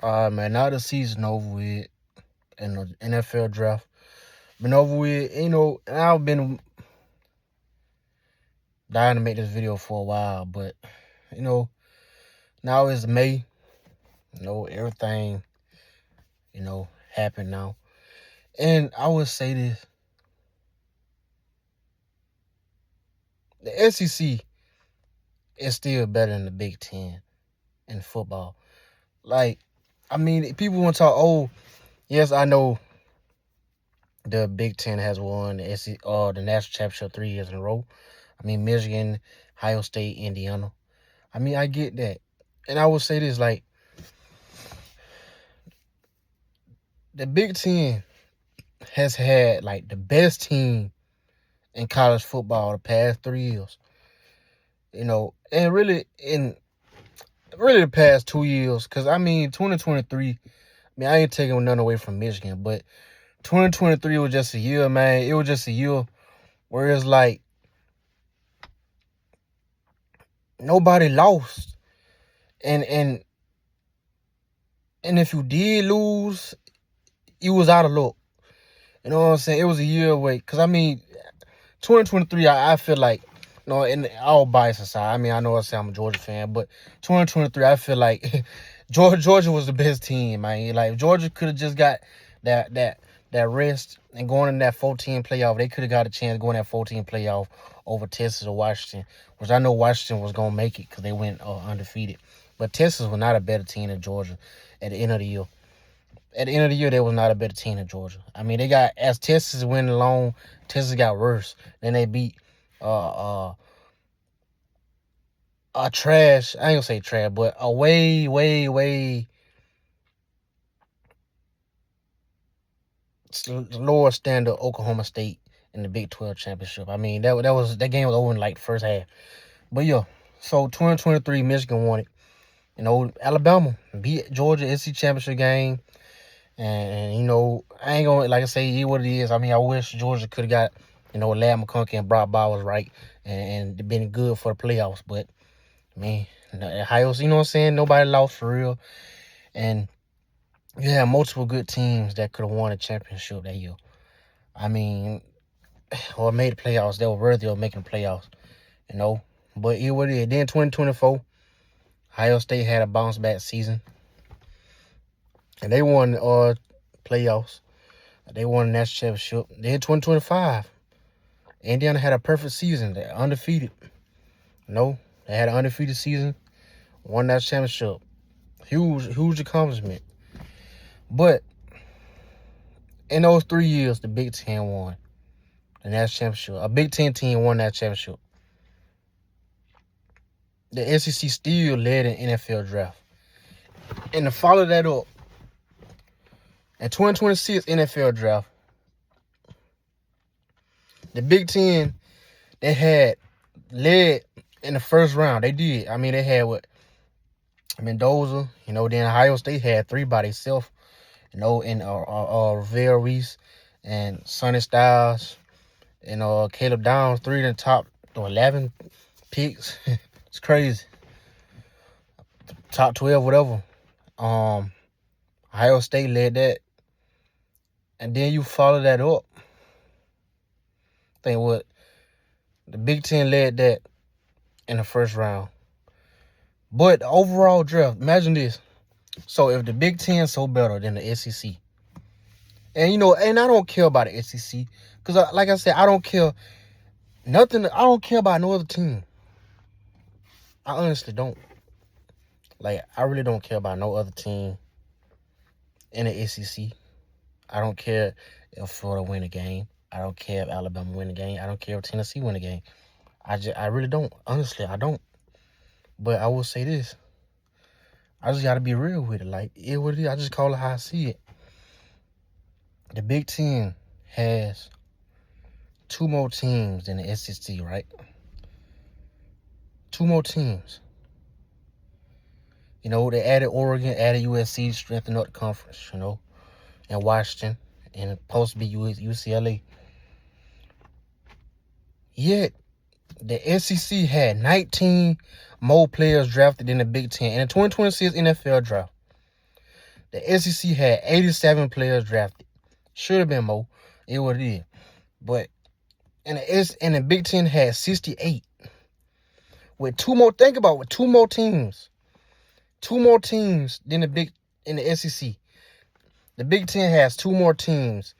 Man, now the season over with and the NFL draft been over with. And I've been dying to make this video for a while, but you know, now it's May. Everything, happened now. And I would say this. The SEC is still better than the Big Ten in football. People want to talk, yes, I know the Big Ten has won the national championship 3 years in a row. Michigan, Ohio State, Indiana. I get that. And I would say this, the Big Ten has had, the best team in college football the past 3 years. And really, in the past 2 years, because, 2023, I ain't taking nothing away from Michigan, but 2023 was just a year, man. It was just a year where it's nobody lost. And if you did lose, you was out of luck. You know what I'm saying? It was a year away. Because, 2023, I feel like, in all bias aside, I know I say I'm a Georgia fan, but 2023, I feel like Georgia was the best team, man. Like, Georgia could have just got that rest and going in that 14 playoff. They could have got a chance going that 14 playoff over Texas or Washington, which I know Washington was going to make it because they went undefeated. But Texas was not a better team than Georgia at the end of the year. At the end of the year, they was not a better team than Georgia. As Texas went along, Texas got worse. Then they beat trash. I ain't gonna say trash, but a way lower standard Oklahoma State in the Big 12 championship. That game was over in the first half. But yeah, so 2023 Michigan won it. Alabama beat Georgia SEC championship game. And I ain't gonna, like I say, it what it is. I wish Georgia could have got, Ladd McConkey and Brock Bowers right and been good for the playoffs. But, Ohio, you know what I'm saying? Nobody lost for real. And you have multiple good teams that could have won a championship that year. Or made the playoffs. They were worthy of making the playoffs, But it what it is. Then 2024, Ohio State had a bounce back season. And they won playoffs. They won the national championship. Then 2025, Indiana had a perfect season. They're undefeated. They had an undefeated season. Won that championship. Huge accomplishment. But in those 3 years, the Big Ten won the national championship. A Big Ten team won that championship. The SEC still led in NFL draft. And to follow that up, in 2026 NFL draft, the Big Ten, they had led in the first round. They did. They had Mendoza, then Ohio State had 3 by themselves, and Rivera Reese and Sonny Styles and Caleb Downs, 3 in the top 11 picks. It's crazy. Top 12, whatever. Ohio State led that. And then you follow that up. The Big Ten led that in the first round. But the overall draft, imagine this. So if the Big Ten is so better than the SEC, and I don't care about the SEC, because like I said, I don't care nothing. I don't care about no other team. I honestly don't. I really don't care about no other team in the SEC. I don't care if Florida win a game. I don't care if Alabama win a game. I don't care if Tennessee win a game. I really don't. Honestly, I don't. But I will say this. I just got to be real with it. It what it is. I just call it how I see it. The Big Ten has 2 more teams than the SEC, right? 2 more teams. They added Oregon, added USC, strengthened up the conference, and Washington, and it's supposed to be UCLA. Yet, the SEC had 19 more players drafted than the Big Ten in the 2026 NFL draft. The SEC had 87 players drafted. Should have been more. It what it is. But and the Big Ten had 68. With two more, think about it, with two more teams than in the SEC. The Big Ten has two more teams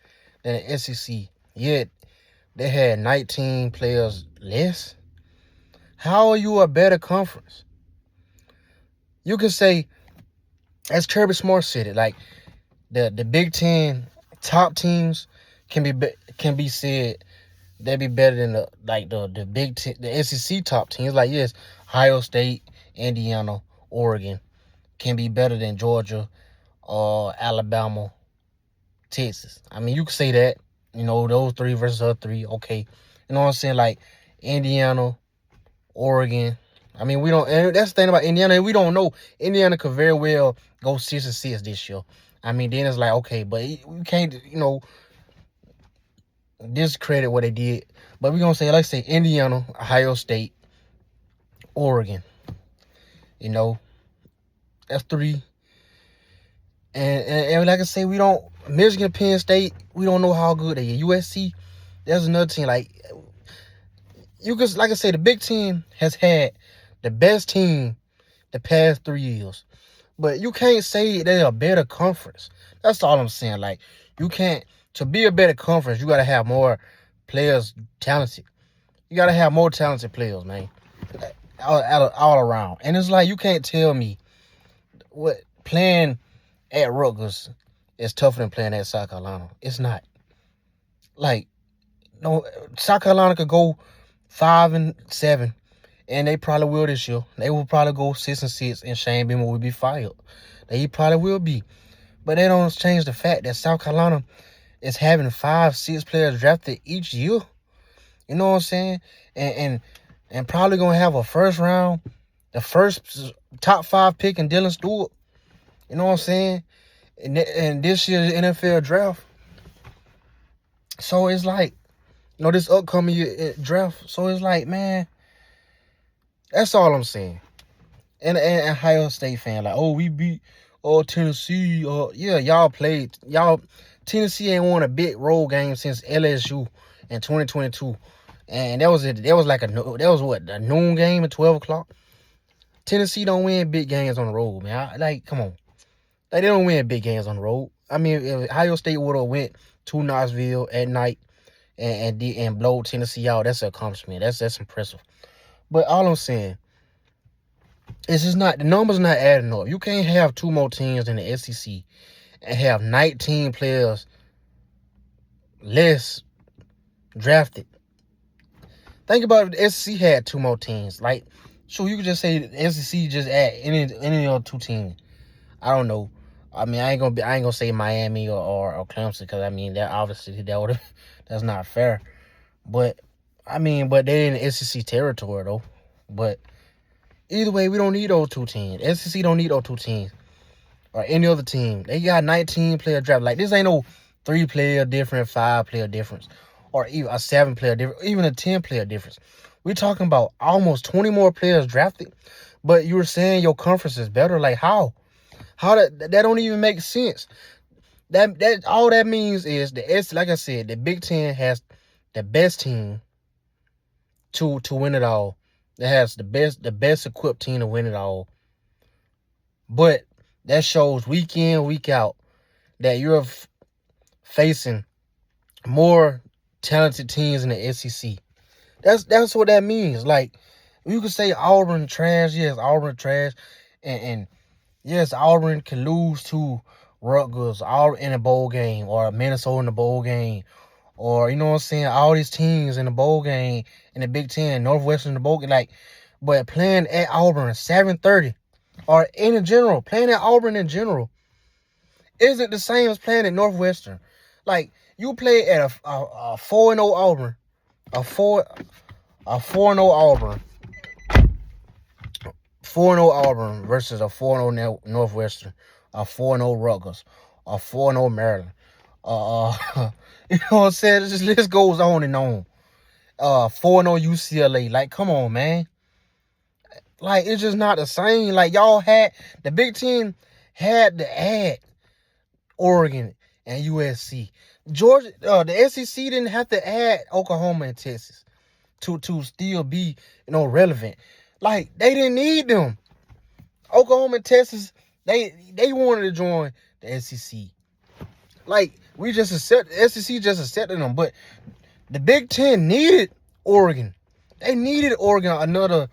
than the SEC. Yet they had 19 players less. How are you a better conference? You can say, as Kirby Smart said it, like the Big Ten top teams can be said they'd be better than the Big Ten, the SEC top teams. Like, yes, Ohio State, Indiana, Oregon can be better than Georgia, Alabama, Texas. I mean, you could say that, those three versus other three. Okay, you know what I'm saying? Like Indiana, Oregon. I mean, we don't. And that's the thing about Indiana. We don't know. Indiana could very well go 6-6 this year. I mean, then it's like, okay, but we can't, discredit what they did. But we're gonna say, let's say Indiana, Ohio State, Oregon. That's three. And like I say, we don't. Michigan, Penn State, we don't know how good they are. USC, there's another team. Like I say, the Big Ten has had the best team the past 3 years. But you can't say they're a better conference. That's all I'm saying. Like, you can't, to be a better conference, you got to have more players talented. You got to have more talented players, man, all around. And it's like, you can't tell me what playing at Rutgers is tougher than playing at South Carolina. It's not. Like, no, South Carolina could go 5-7. And they probably will this year. They will probably go 6-6, and Shane Beamer will be fired. They probably will be. But they don't change the fact that South Carolina is having 5-6 players drafted each year. You know what I'm saying? And probably gonna have a first round, the first top 5 pick in Dylan Stewart. You know what I'm saying? And this year's NFL draft. So it's like, this upcoming year draft. So it's like, man. That's all I'm saying. And Ohio State fan, like, we beat Tennessee. Yeah, y'all played. Tennessee ain't won a big road game since LSU in 2022. And that was it. That was a noon game at 12 o'clock. Tennessee don't win big games on the road, man. Come on. Like, they don't win big games on the road. I mean, if Ohio State would have went to Knoxville at night and blow Tennessee out, that's an accomplishment. That's impressive. But all I'm saying, it's just not, the numbers not adding up. You can't have two more teams in the SEC and have 19 players less drafted. Think about it, the SEC had two more teams. Like, sure, you could just say the SEC just add any other two teams. I don't know. I mean, I ain't gonna say Miami or Clemson, because I mean, that obviously that's not fair. But they're in the SEC territory, though. But either way, we don't need those two teams. SEC don't need those two teams or any other team. They got 19 player draft. Like, this ain't no 3-player difference, 5-player difference, or even a 7-player difference, even a 10-player difference. We're talking about almost 20 more players drafted, but you were saying your conference is better. Like, how? How that don't even make sense. That all that means is like I said, the Big Ten has the best team to win it all. It has the best equipped team to win it all. But that shows week in, week out that you're facing more talented teams in the SEC. That's what that means. Like, you could say Auburn trash. Yes, Auburn trash. And yes, Auburn can lose to Rutgers in a bowl game, or Minnesota in the bowl game, or, you know what I'm saying, all these teams in the bowl game in the Big Ten, Northwestern in the bowl game. Like, but playing at Auburn 7:30, or in general, playing at Auburn in general, isn't the same as playing at Northwestern. Like, you play at a 4-0 Auburn, a 4-0 Auburn, 4-0 Auburn versus a 4-0 Northwestern, a 4-0 Rutgers, a 4-0 Maryland. You know what I'm saying? This list goes on and on. 4-0 UCLA. Like, come on, man. Like, it's just not the same. Like, y'all had, the Big Ten had to add Oregon, and USC. Georgia, the SEC didn't have to add Oklahoma and Texas to still be relevant. Like they didn't need them. Oklahoma and Texas, they wanted to join the SEC. Like we just SEC just accepted them, but the Big Ten needed Oregon. They needed Oregon, another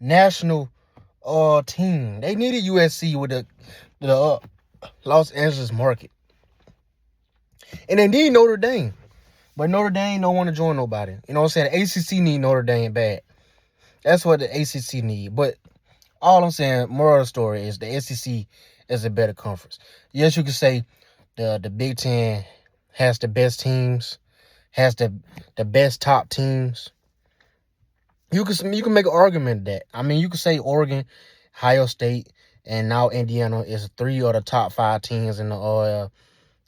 national team. They needed USC with the Los Angeles market. And they need Notre Dame. But Notre Dame don't want to join nobody. You know what I'm saying? The ACC need Notre Dame bad. That's what the ACC need. But all I'm saying, moral of the story is the SEC is a better conference. Yes, you can say the Big Ten has the best teams, has the best top teams. You can make an argument that. I mean, you can say Oregon, Ohio State, and now Indiana is 3 of the top 5 teams in the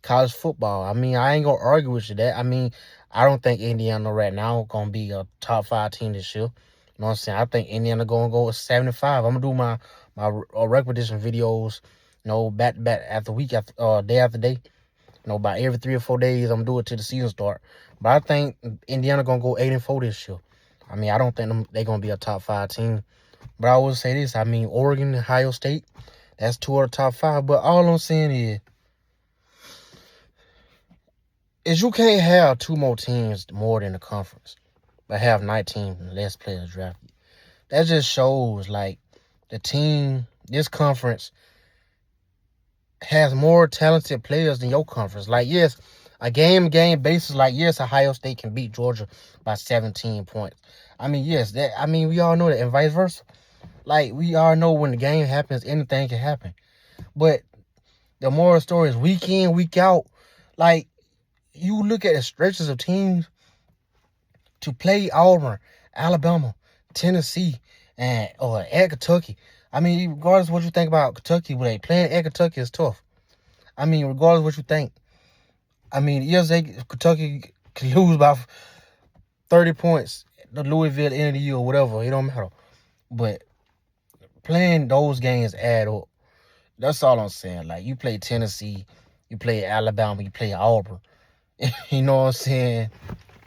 college football. I mean, I ain't gonna argue with you that. I mean, I don't think Indiana right now gonna be a top 5 team this year. You know what I'm saying? I think Indiana gonna go with 75. I'm gonna do my repetition videos, back to back after week after day after day. About every 3 or 4 days, I'm gonna do it till the season start. But I think Indiana gonna go 8-4 this year. I mean, I don't think they're gonna be a top 5 team. But I will say this: I mean, Oregon and Ohio State, that's 2 of the top 5. But all I'm saying is you can't have 2 more teams more than the conference, but have 19 less players drafted. That just shows like this conference has more talented players than your conference. Like, yes, a game basis, like, yes, Ohio State can beat Georgia by 17 points. I mean, yes, we all know that, and vice versa. Like, we all know when the game happens, anything can happen. But the moral story is week in, week out, like, you look at the stretches of teams to play Auburn, Alabama, Tennessee, or at Kentucky. I mean, regardless of what you think about Kentucky, when they playing at Kentucky is tough. I mean, regardless of what you think. I mean, yes, Kentucky can lose by 30 points to Louisville at the end of the year or whatever. It don't matter. But playing those games add up. That's all I'm saying. Like, you play Tennessee, you play Alabama, you play Auburn. You know what I'm saying?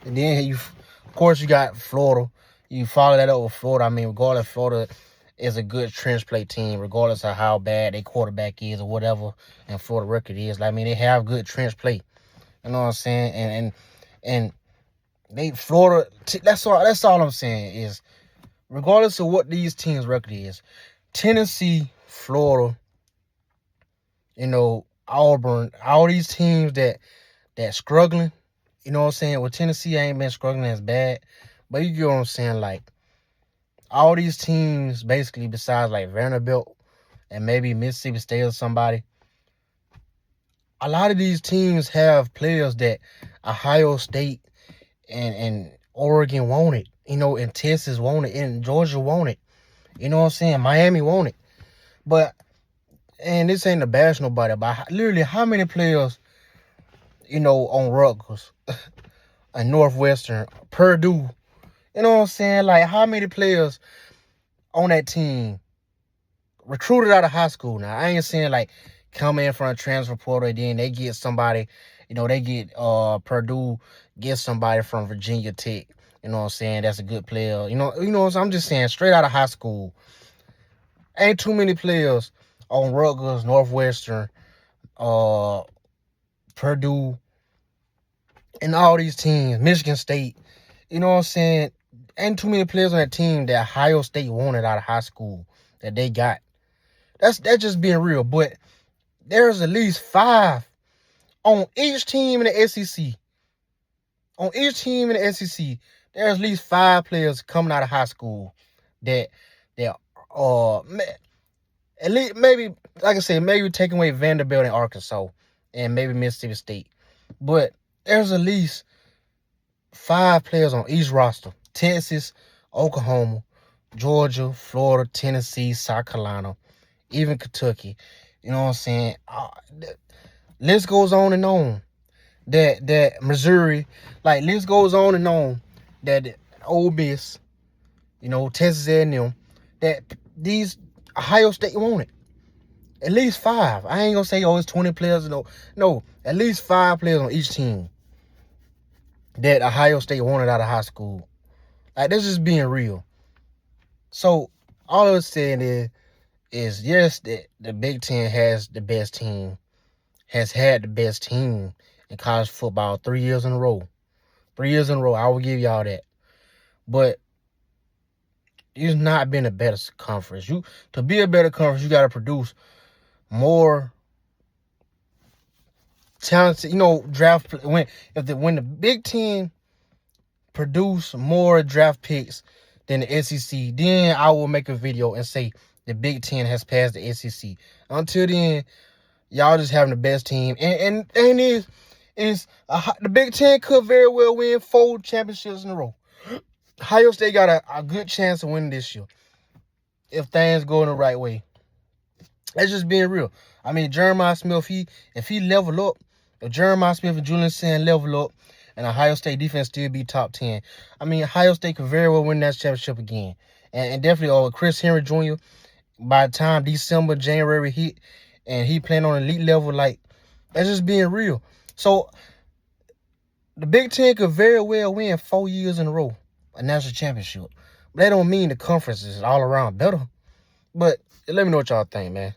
And then of course, you got Florida. You follow that up with Florida. I mean, regardless, Florida is a good trench play team, regardless of how bad their quarterback is or whatever, and Florida record is. Like, I mean, they have good trench play. You know what I'm saying? And they Florida. That's all I'm saying is, regardless of what these teams' record is, Tennessee, Florida, Auburn, all these teams that struggling. You know what I'm saying? Well, Tennessee ain't been struggling as bad, but you get what I'm saying. Like, all these teams, basically, besides like Vanderbilt and maybe Mississippi State or somebody, a lot of these teams have players that Ohio State and Oregon wanted, and Texas wanted, and Georgia wanted. You know what I'm saying? Miami wanted. But, and this ain't to bash nobody, but literally how many players, on Rutgers and Northwestern, Purdue, you know what I'm saying? Like, how many players on that team recruited out of high school? Now, I ain't saying like come in from a transfer portal and then they get somebody, they get Purdue, get somebody from Virginia Tech. You know what I'm saying? That's a good player. So I'm just saying straight out of high school. Ain't too many players on Rutgers, Northwestern, Purdue, and all these teams, Michigan State. You know what I'm saying? Ain't too many players on that team that Ohio State wanted out of high school that they got. That's just being real. But there's at least 5 on each team in the SEC. On each team in the SEC, there's at least 5 players coming out of high school that at least maybe, like I said, maybe taking away Vanderbilt and Arkansas and maybe Mississippi State. But there's at least 5 players on each roster. Texas, Oklahoma, Georgia, Florida, Tennessee, South Carolina, even Kentucky. You know what I'm saying? List goes on and on. That Missouri, like, list goes on and on. That Ole Miss, Texas A&M, that these Ohio State wanted. At least 5. I ain't gonna say, oh, it's 20 players. No, at least 5 players on each team that Ohio State wanted out of high school. Like, that's just being real. So all I was saying is yes, the Big Ten has the best team, has had the best team in college football 3 years in a row. 3 years in a row, I will give y'all that. But it's not been a better conference. To be a better conference, you got to produce more talented, draft. When the Big Ten produce more draft picks than the SEC, then I will make a video and say the Big Ten has passed the SEC. Until then, y'all just having the best team, and the thing is the Big Ten could very well win 4 championships in a row. Ohio State got a good chance of winning this year if things go in the right way. That's just being real. I mean, Jeremiah Smith, if he level up, if Jeremiah Smith and Julian Sand level up, and Ohio State defense still be top 10, I mean, Ohio State could very well win that championship again. And definitely, Chris Henry Jr., by the time December, January hit, and he playing on elite level, like, that's just being real. So, the Big Ten could very well win 4 years in a row, a national championship. But that don't mean the conference is all around better. But let me know what y'all think, man.